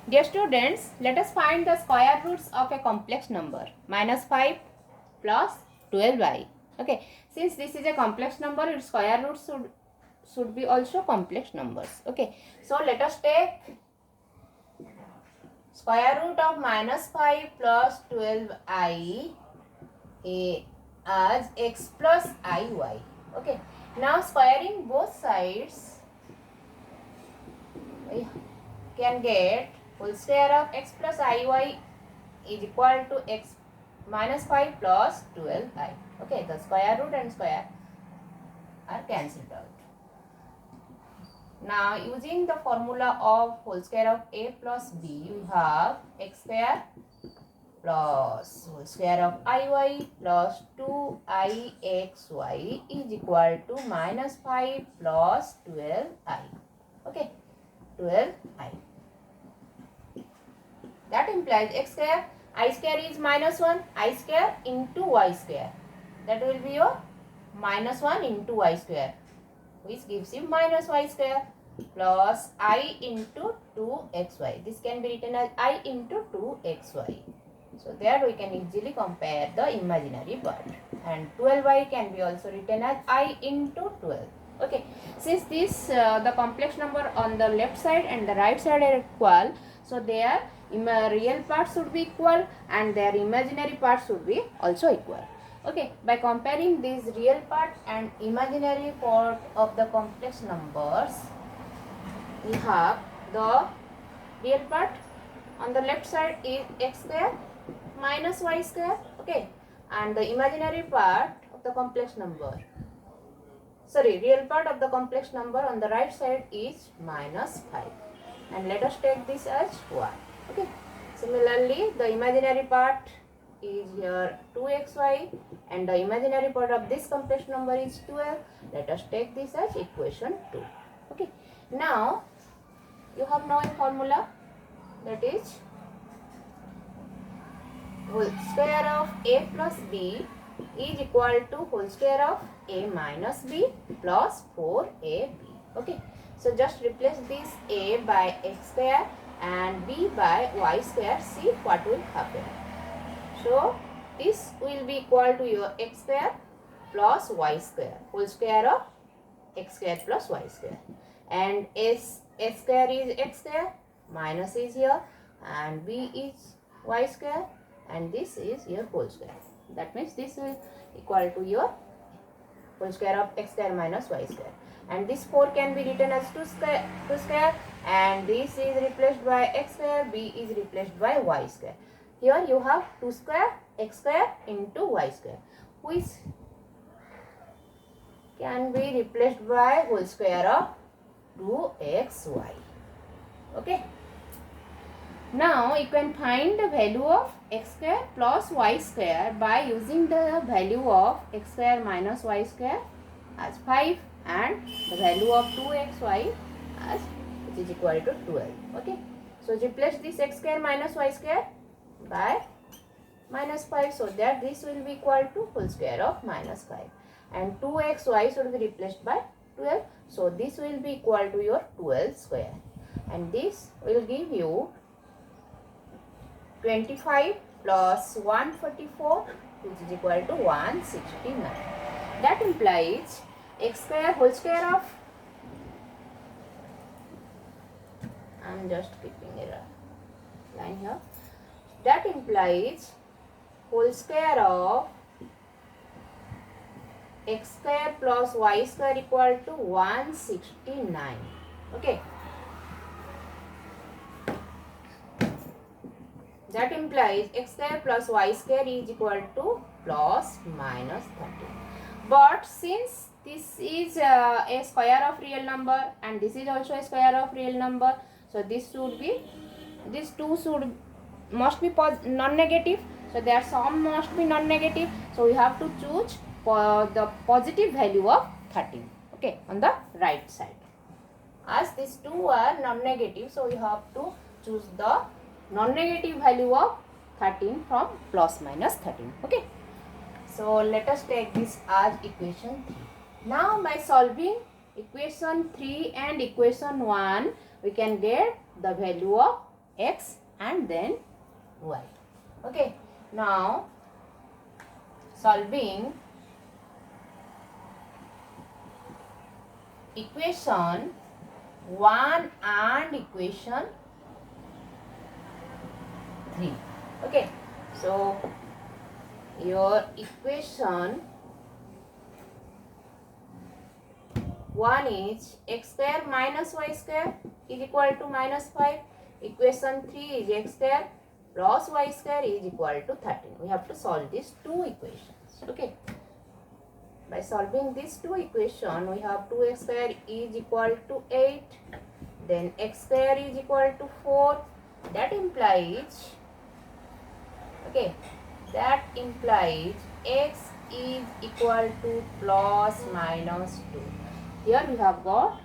Dear students, let us find the square roots of a complex number. Minus 5 plus 12y. Okay, since this is a complex number, its square roots should be also complex numbers. Okay, so let us take square root of minus 5 plus 12i as x plus iy. Okay, now squaring both sides, we can get whole square of x plus iy is equal to x minus 5 plus 12i. Okay, the square root and square are cancelled out. Now using the formula of whole square of a plus b, we have x square plus whole square of iy plus 2ixy is equal to minus 5 plus 12i. Okay, 12i. That implies x square, I square is minus 1, I square into y square. That will be your minus 1 into y square, which gives you minus y square plus I into 2xy. This can be written as I into 2xy. So there we can easily compare the imaginary part. And 12y can be also written as I into 12. Okay, since this the complex number on the left side and the right side are equal, so their real parts should be equal and their imaginary parts should be also equal. Okay, by comparing this real part and imaginary part of the complex numbers, we have the real part on the left side is x square minus y square. Okay, and the imaginary part of the complex number, real part of the complex number on the right side is minus 5, and let us take this as 1. Okay, similarly the imaginary part is here 2xy and the imaginary part of this complex number is 12. Let us take this as equation 2. Okay, now you have now a formula, that is whole square of a plus b is equal to whole square of a minus b plus 4ab. Okay, so just replace this a by x square and b by y square. See what will happen. So this will be equal to your x square plus y square, whole square of x square plus y square, and s square is x square, minus is here, and b is y square, and this is your whole square. That means this will equal to your whole square of x square minus y square, and this 4 can be written as 2 square, and this is replaced by x square, b is replaced by y square. Here you have 2 square x square into y square, which can be replaced by whole square of 2xy. Okay, now you can find the value of x square plus y square by using the value of x square minus y square as 5 and the value of 2xy as, which is equal to 12. Okay, so replace this x square minus y square by minus 5, so that this will be equal to whole square of minus 5, and 2xy should be replaced by 12, so this will be equal to your 12 square, and this will give you 25 plus 144, which is equal to 169. That implies x square whole square of, I am just keeping a line here, that implies whole square of x square plus y square equal to 169. Okay, that implies x square plus y square is equal to plus minus 30. But since this is a square of real number and this is also a square of real number, so this should be, these two must be non-negative, so their sum must be non-negative, so we have to choose for the positive value of 13. Okay, on the right side, as these two are non-negative, so we have to choose the non-negative value of 13 from plus minus 13. Okay, so let us take this as equation 3. Now by solving equation 3 and equation 1, we can get the value of x and then y. Okay, now solving equation 1 and equation 3. Okay, so your equation 1 is x square minus y square is equal to minus 5. Equation 3 is x square plus y square is equal to 13. We have to solve these two equations. Okay. By solving these two equations, we have 2x square is equal to 8. Then x square is equal to 4. That implies, okay, that implies x is equal to plus minus 2. Here we have got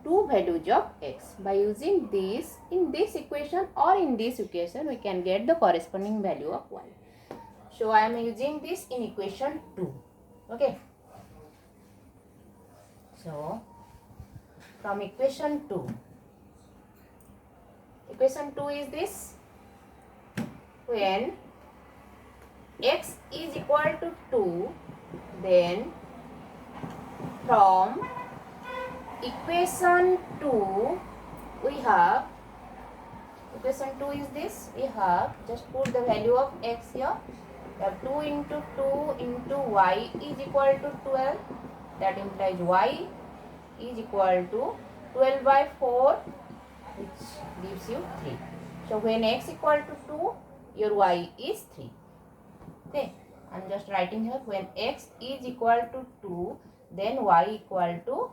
two values of x. By using this in this equation or in this equation, we can get the corresponding value of y. So I am using this in equation 2. Okay. So from equation 2 is this: when x is equal to 2, then from equation 2 we have, equation 2 is this, we have just put the value of x here. We have 2 into 2 into y is equal to 12. That implies y is equal to 12 by 4, which gives you 3. So when x equal to 2, your y is 3. Okay, I am just writing here, when x is equal to 2, then y equal to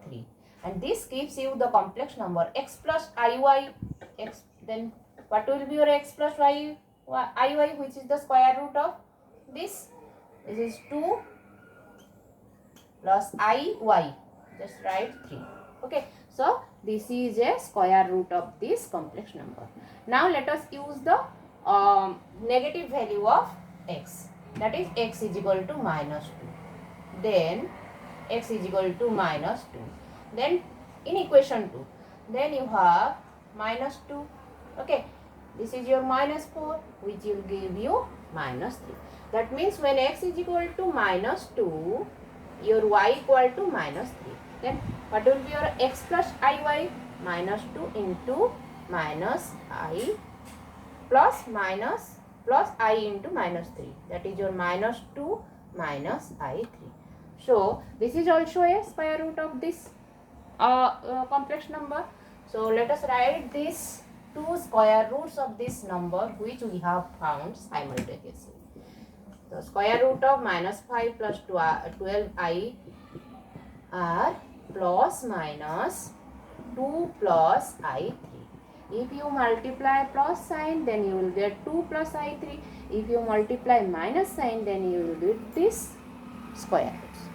3. And this gives you the complex number x plus iy. X, then what will be your x plus iy, which is the square root of this? This is 2 plus iy. Just write 3. Okay, so this is a square root of this complex number. Now let us use the negative value of x. That is x is equal to minus 2. Then x is equal to minus 2. Then in equation 2, then you have minus 2. Okay, this is your minus 4, which will give you minus 3. That means when x is equal to minus 2, your y equal to minus 3. Then what will be your x plus iy? Minus 2 into minus I plus I into minus 3. That is your minus 2 minus I3. So this is also a square root of this complex number. So let us write these two square roots of this number which we have found simultaneously. The square root of minus 5 plus 12i are plus minus 2 plus i3. If you multiply plus sign, then you will get 2 plus i3. If you multiply minus sign, then you will get this square roots.